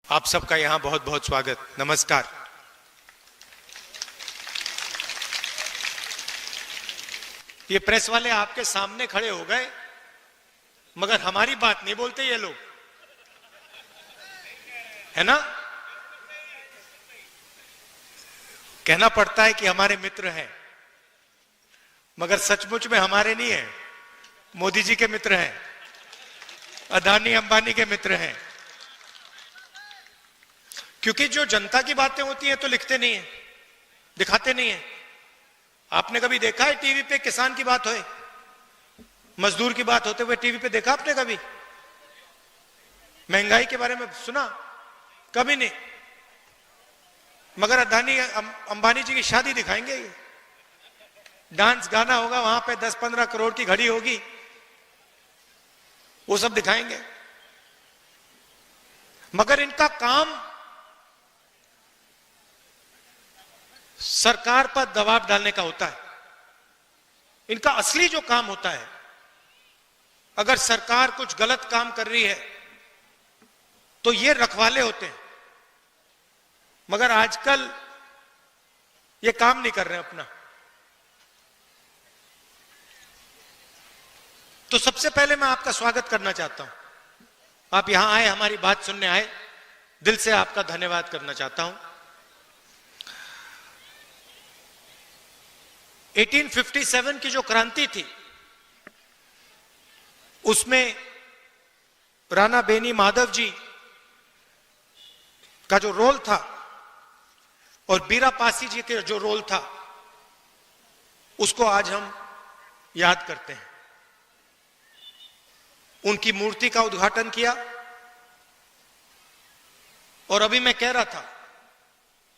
आप सबका यहां बहुत बहुत स्वागत, नमस्कार। ये प्रेस वाले आपके सामने खड़े हो गए मगर हमारी बात नहीं बोलते ये लोग, है ना? कहना पड़ता है कि हमारे मित्र हैं मगर सचमुच में हमारे नहीं है, मोदी जी के मित्र हैं, अदानी अंबानी के मित्र हैं। क्योंकि जो जनता की बातें होती हैं तो लिखते नहीं है, दिखाते नहीं है। आपने कभी देखा है टीवी पे किसान की बात होए, मजदूर की बात होते हुए टीवी पे देखा आपने कभी? महंगाई के बारे में सुना? कभी नहीं। मगर अदानी अंबानी जी की शादी दिखाएंगे, ये डांस गाना होगा वहां पे, 10-15 करोड़ की घड़ी होगी, वो सब दिखाएंगे। मगर इनका काम सरकार पर दबाव डालने का होता है। इनका असली जो काम होता है, अगर सरकार कुछ गलत काम कर रही है तो ये रखवाले होते हैं। मगर आजकल ये काम नहीं कर रहे हैं अपना। तो सबसे पहले मैं आपका स्वागत करना चाहता हूं। आप यहां आए, हमारी बात सुनने आए, दिल से आपका धन्यवाद करना चाहता हूं। 1857 की जो क्रांति थी उसमें राणा बेनी माधव जी का जो रोल था और बीरा पासी जी के जो रोल था उसको आज हम याद करते हैं। उनकी मूर्ति का उद्घाटन किया और अभी मैं कह रहा था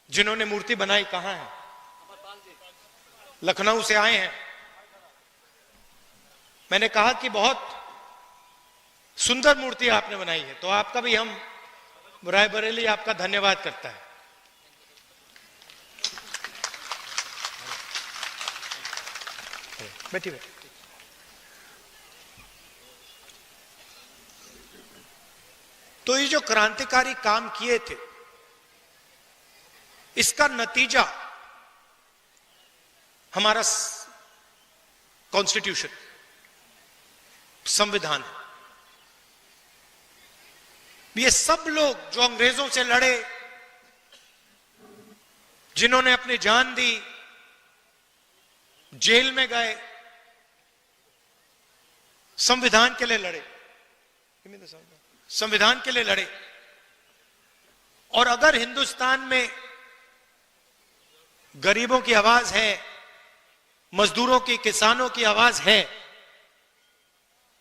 जिन्होंने मूर्ति बनाई कहां है? लखनऊ से आए हैं। मैंने कहा कि बहुत सुंदर मूर्ति आपने बनाई है, तो आपका भी हम रायबरेली आपका धन्यवाद करता है। बैठिए। तो ये जो क्रांतिकारी काम किए थे, इसका नतीजा हमारा कॉन्स्टिट्यूशन, संविधान है। ये सब लोग जो अंग्रेजों से लड़े, जिन्होंने अपनी जान दी, जेल में गए, संविधान के लिए लड़े, संविधान के लिए लड़े। और अगर हिंदुस्तान में गरीबों की आवाज है, मजदूरों की, किसानों की आवाज है,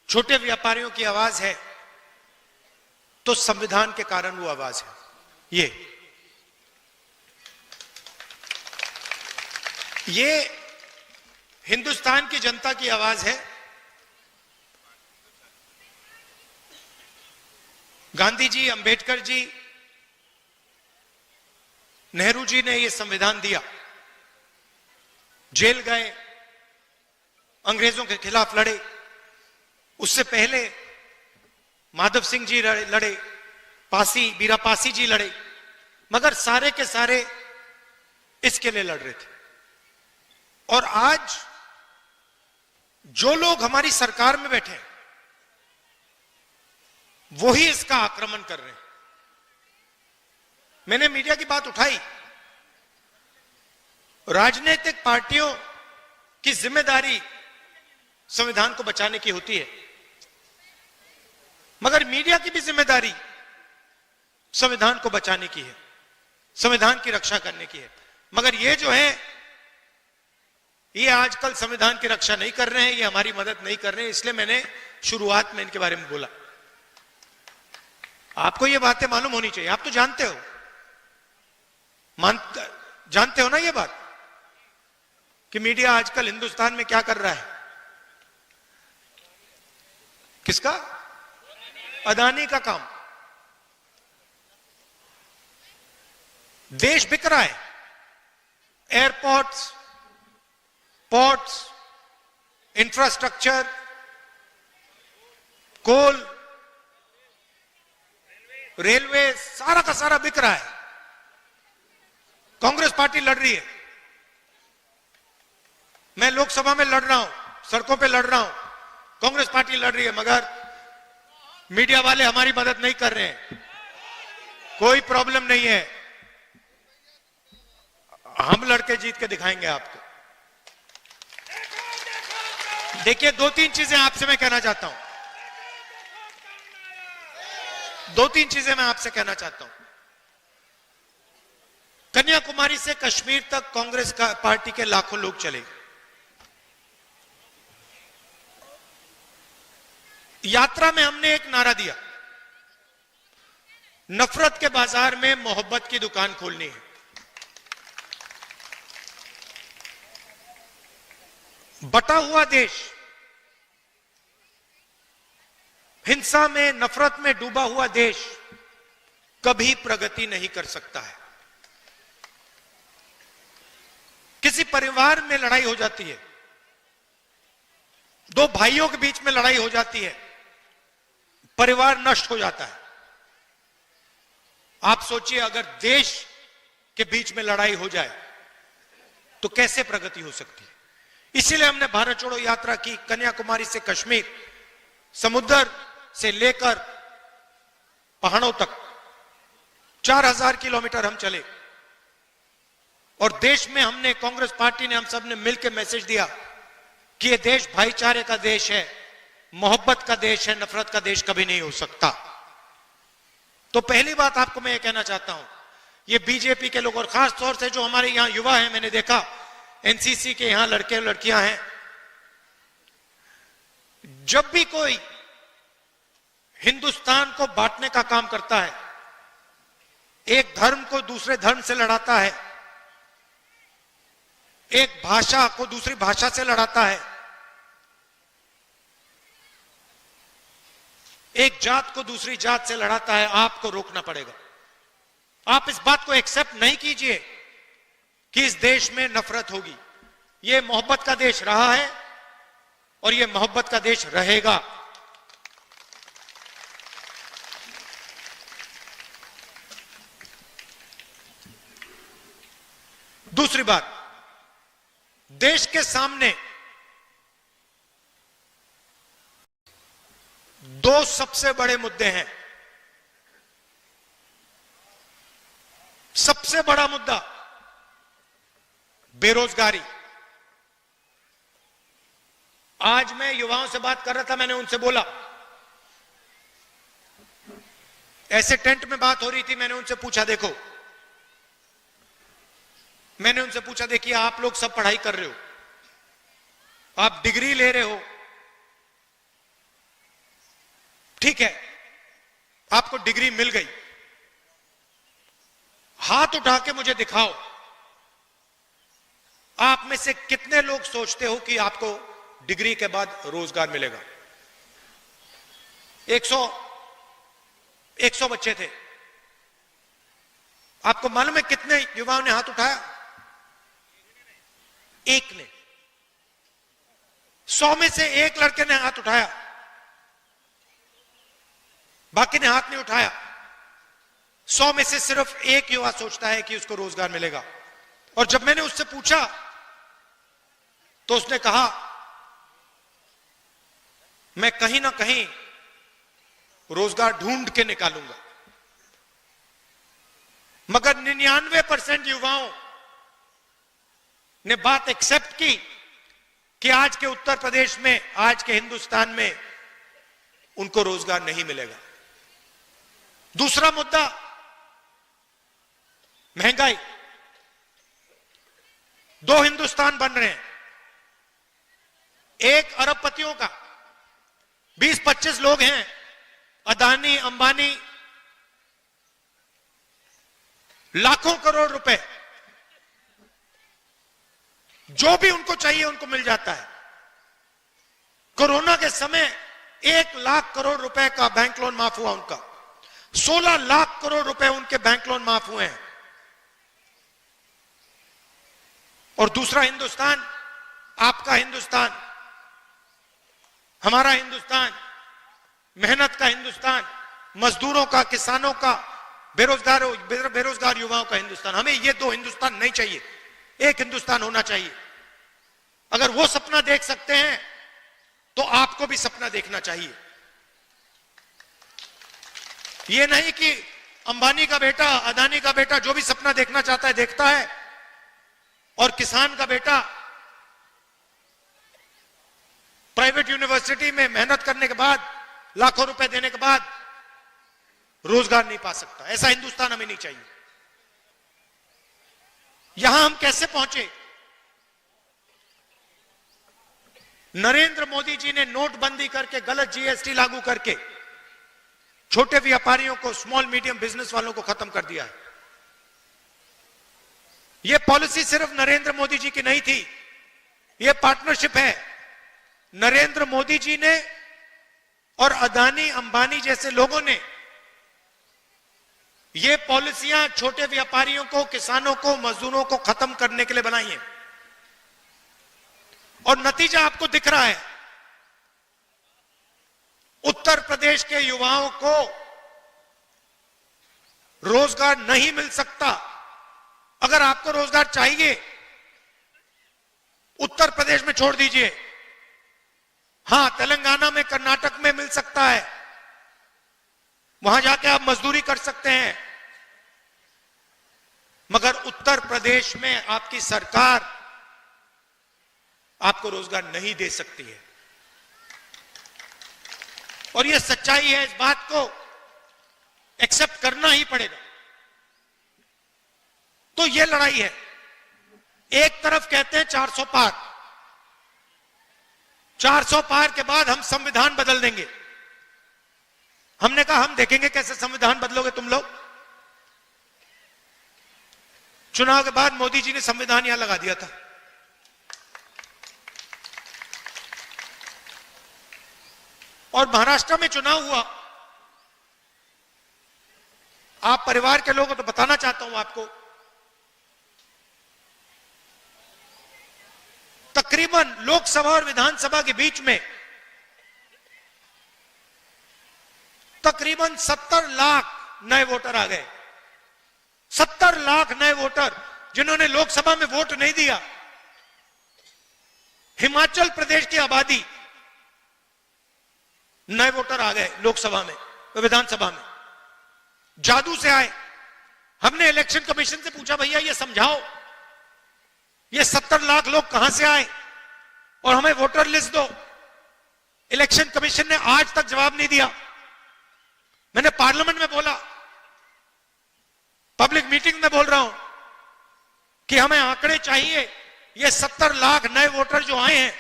छोटे व्यापारियों की आवाज है, तो संविधान के कारण वो आवाज है। ये हिंदुस्तान की जनता की आवाज है। गांधी जी, अंबेडकर जी, नेहरू जी ने ये संविधान दिया, जेल गए, अंग्रेजों के खिलाफ लड़े। उससे पहले माधव सिंह जी लड़े, पासी, बीरा पासी जी लड़े, मगर सारे के सारे इसके लिए लड़ रहे थे। और आज जो लोग हमारी सरकार में बैठे हैं वो ही इसका आक्रमण कर रहे हैं। मैंने मीडिया की बात उठाई। राजनीतिक पार्टियों की जिम्मेदारी संविधान को बचाने की होती है, मगर मीडिया की भी जिम्मेदारी संविधान को बचाने की है, संविधान की रक्षा करने की है। मगर ये जो है, ये आजकल संविधान की रक्षा नहीं कर रहे हैं, ये हमारी मदद नहीं कर रहे हैं। इसलिए मैंने शुरुआत में इनके बारे में बोला। आपको ये बातें मालूम होनी चाहिए। आप तो जानते हो, जानते हो ना ये बात कि मीडिया आजकल हिंदुस्तान में क्या कर रहा है? किसका? अदानी का काम। देश बिक रहा है। एयरपोर्ट्स, पोर्ट्स, इंफ्रास्ट्रक्चर, कोल, रेलवे सारा का सारा बिक रहा है। कांग्रेस पार्टी लड़ रही है, मैं लोकसभा में लड़ रहा हूं, सड़कों पे लड़ रहा हूं, कांग्रेस पार्टी लड़ रही है, मगर मीडिया वाले हमारी मदद नहीं कर रहे हैं। कोई प्रॉब्लम नहीं है, हम लड़के जीत के दिखाएंगे आपको। देखिए, दो तीन चीजें आपसे मैं कहना चाहता हूं, दो तीन चीजें मैं आपसे कहना चाहता हूं। कन्याकुमारी से कश्मीर तक कांग्रेस का पार्टी के लाखों लोग चले। यात्रा में हमने एक नारा दिया, नफरत के बाजार में मोहब्बत की दुकान खोलनी है। बटा हुआ देश, हिंसा में, नफरत में डूबा हुआ देश कभी प्रगति नहीं कर सकता है। किसी परिवार में लड़ाई हो जाती है, दो भाइयों के बीच में लड़ाई हो जाती है, परिवार नष्ट हो जाता है। आप सोचिए, अगर देश के बीच में लड़ाई हो जाए तो कैसे प्रगति हो सकती है। इसीलिए हमने भारत छोड़ो यात्रा की। कन्याकुमारी से कश्मीर, समुद्र से लेकर पहाड़ों तक 4000 किलोमीटर हम चले, और देश में हमने, कांग्रेस पार्टी ने, हम सब ने मिलकर मैसेज दिया कि यह देश भाईचारे का देश है, मोहब्बत का देश है, नफरत का देश कभी नहीं हो सकता। तो पहली बात आपको मैं ये कहना चाहता हूं, ये बीजेपी के लोग, और खास तौर से जो हमारे यहां युवा हैं, मैंने देखा एनसीसी के यहां लड़के और लड़कियां हैं, जब भी कोई हिंदुस्तान को बांटने का काम करता है, एक धर्म को दूसरे धर्म से लड़ाता है, एक भाषा को दूसरी भाषा से लड़ाता है, एक जात को दूसरी जात से लड़ाता है, आपको रोकना पड़ेगा। आप इस बात को एक्सेप्ट नहीं कीजिए कि इस देश में नफरत होगी। यह मोहब्बत का देश रहा है और यह मोहब्बत का देश रहेगा। दूसरी बात, देश के सामने दो सबसे बड़े मुद्दे हैं। सबसे बड़ा मुद्दा बेरोजगारी। आज मैं युवाओं से बात कर रहा था, मैंने उनसे बोला, ऐसे टेंट में बात हो रही थी, मैंने उनसे पूछा, देखो, मैंने उनसे पूछा, देखिए आप लोग सब पढ़ाई कर रहे हो, आप डिग्री ले रहे हो, ठीक है, आपको डिग्री मिल गई, हाथ उठा के मुझे दिखाओ, आप में से कितने लोग सोचते हो कि आपको डिग्री के बाद रोजगार मिलेगा। 100 बच्चे थे, आपको मालूम है कितने युवाओं ने हाथ उठाया? एक ने। 100 में से एक लड़के ने हाथ उठाया, बाकी ने हाथ नहीं उठाया। 100 में से सिर्फ एक युवा सोचता है कि उसको रोजगार मिलेगा। और जब मैंने उससे पूछा तो उसने कहा, मैं कहीं ना कहीं रोजगार ढूंढ के निकालूंगा। मगर 99% युवाओं ने बात एक्सेप्ट की कि आज के उत्तर प्रदेश में, आज के हिंदुस्तान में उनको रोजगार नहीं मिलेगा। दूसरा मुद्दा महंगाई। दो हिंदुस्तान बन रहे हैं, एक अरबपतियों का, 20-25 लोग हैं, अदानी, अंबानी, लाखों करोड़ रुपए, जो भी उनको चाहिए उनको मिल जाता है। कोरोना के समय 1 लाख करोड़ रुपए का बैंक लोन माफ हुआ उनका, 16 लाख करोड़ रुपए उनके बैंक लोन माफ हुए हैं। और दूसरा हिंदुस्तान, आपका हिंदुस्तान, हमारा हिंदुस्तान, मेहनत का हिंदुस्तान, मजदूरों का, किसानों का, बेरोजगार युवाओं का हिंदुस्तान। हमें ये दो हिंदुस्तान नहीं चाहिए, एक हिंदुस्तान होना चाहिए। अगर वो सपना देख सकते हैं तो आपको भी सपना देखना चाहिए। ये नहीं कि अंबानी का बेटा, अदानी का बेटा जो भी सपना देखना चाहता है देखता है, और किसान का बेटा प्राइवेट यूनिवर्सिटी में मेहनत करने के बाद, लाखों रुपए देने के बाद रोजगार नहीं पा सकता। ऐसा हिंदुस्तान हमें नहीं चाहिए। यहां हम कैसे पहुंचे? नरेंद्र मोदी जी ने नोटबंदी करके, गलत जीएसटी लागू करके छोटे व्यापारियों को, स्मॉल मीडियम बिजनेस वालों को खत्म कर दिया है। यह पॉलिसी सिर्फ नरेंद्र मोदी जी की नहीं थी, यह पार्टनरशिप है। नरेंद्र मोदी जी ने और अदानी, अंबानी जैसे लोगों ने ये पॉलिसियां छोटे व्यापारियों को, किसानों को, मजदूरों को खत्म करने के लिए बनाई है। और नतीजा आपको दिख रहा है। उत्तर प्रदेश के युवाओं को रोजगार नहीं मिल सकता। अगर आपको रोजगार चाहिए, उत्तर प्रदेश में छोड़ दीजिए, हां तेलंगाना में, कर्नाटक में मिल सकता है, वहां जाके आप मजदूरी कर सकते हैं। मगर उत्तर प्रदेश में आपकी सरकार आपको रोजगार नहीं दे सकती है। और यह सच्चाई है, इस बात को एक्सेप्ट करना ही पड़ेगा। तो यह लड़ाई है। एक तरफ कहते हैं 400 पार, 400 पार के बाद हम संविधान बदल देंगे। हमने कहा हम देखेंगे कैसे संविधान बदलोगे तुम लोग। चुनाव के बाद मोदी जी ने संविधान यहां लगा दिया था। और महाराष्ट्र में चुनाव हुआ। आप परिवार के लोग हो तो बताना चाहता हूं आपको, तकरीबन लोकसभा और विधानसभा के बीच में तकरीबन 70 लाख नए वोटर आ गए। 70 लाख नए वोटर जिन्होंने लोकसभा में वोट नहीं दिया। हिमाचल प्रदेश की आबादी नए वोटर आ गए लोकसभा में, विधानसभा में, जादू से आए। हमने इलेक्शन कमीशन से पूछा, भैया ये समझाओ, ये 70 लाख लोग कहां से आए और हमें वोटर लिस्ट दो। इलेक्शन कमीशन ने आज तक जवाब नहीं दिया। मैंने पार्लियामेंट में बोला, पब्लिक मीटिंग में बोल रहा हूं कि हमें आंकड़े चाहिए। ये 70 लाख नए वोटर जो आए हैं,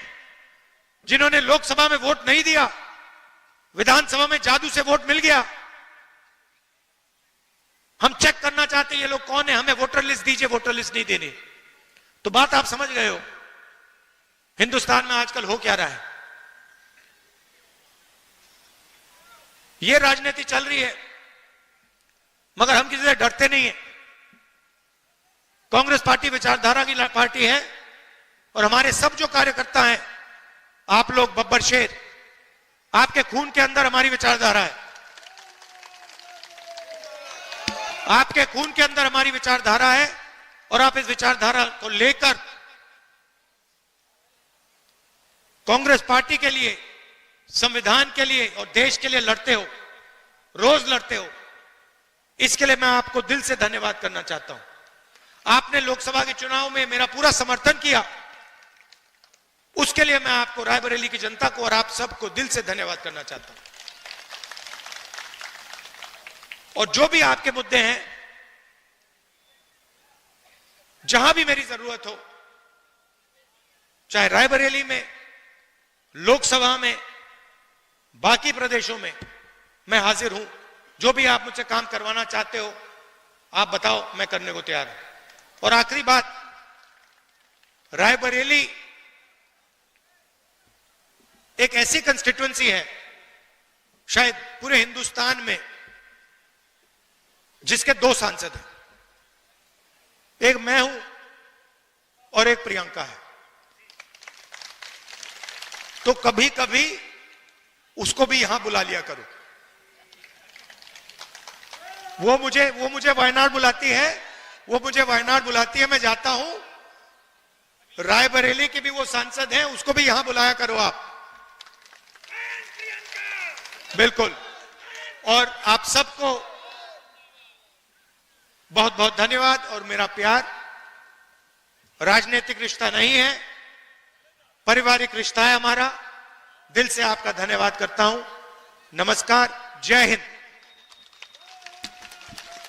जिन्होंने लोकसभा में वोट नहीं दिया, विधानसभा में जादू से वोट मिल गया, हम चेक करना चाहते हैं ये लोग कौन है, हमें वोटर लिस्ट दीजिए। वोटर लिस्ट नहीं देनी। तो बात आप समझ गए हो हिंदुस्तान में आजकल हो क्या रहा है। ये राजनीति चल रही है, मगर हम किसी से डरते नहीं है। कांग्रेस पार्टी विचारधारा की पार्टी है और हमारे सब जो कार्यकर्ता हैं, आप लोग बब्बर शेर, आपके खून के अंदर हमारी विचारधारा है। आपके खून के अंदर हमारी विचारधारा है और आप इस विचारधारा को लेकर कांग्रेस पार्टी के लिए, संविधान के लिए और देश के लिए लड़ते हो, रोज लड़ते हो। इसके लिए मैं आपको दिल से धन्यवाद करना चाहता हूं। आपने लोकसभा के चुनाव में मेरा पूरा समर्थन किया, उसके लिए मैं आपको, रायबरेली की जनता को और आप सबको दिल से धन्यवाद करना चाहता हूं। और जो भी आपके मुद्दे हैं, जहां भी मेरी जरूरत हो, चाहे रायबरेली में, लोकसभा में, बाकी प्रदेशों में, मैं हाजिर हूं। जो भी आप मुझसे काम करवाना चाहते हो, आप बताओ, मैं करने को तैयार हूं। और आखिरी बात, रायबरेली एक ऐसी कंस्टिट्यूएंसी है शायद पूरे हिंदुस्तान में जिसके 2 सांसद हैं। एक मैं हूं और एक प्रियंका है। तो कभी कभी उसको भी यहां बुला लिया करो। वो मुझे वायनाड बुलाती है, मैं जाता हूं। रायबरेली के भी वो सांसद हैं, उसको भी यहां बुलाया करो आप। बिल्कुल। और आप सबको बहुत बहुत धन्यवाद और मेरा प्यार। राजनीतिक रिश्ता नहीं है, पारिवारिक रिश्ता है हमारा। दिल से आपका धन्यवाद करता हूं। नमस्कार, जय हिंद।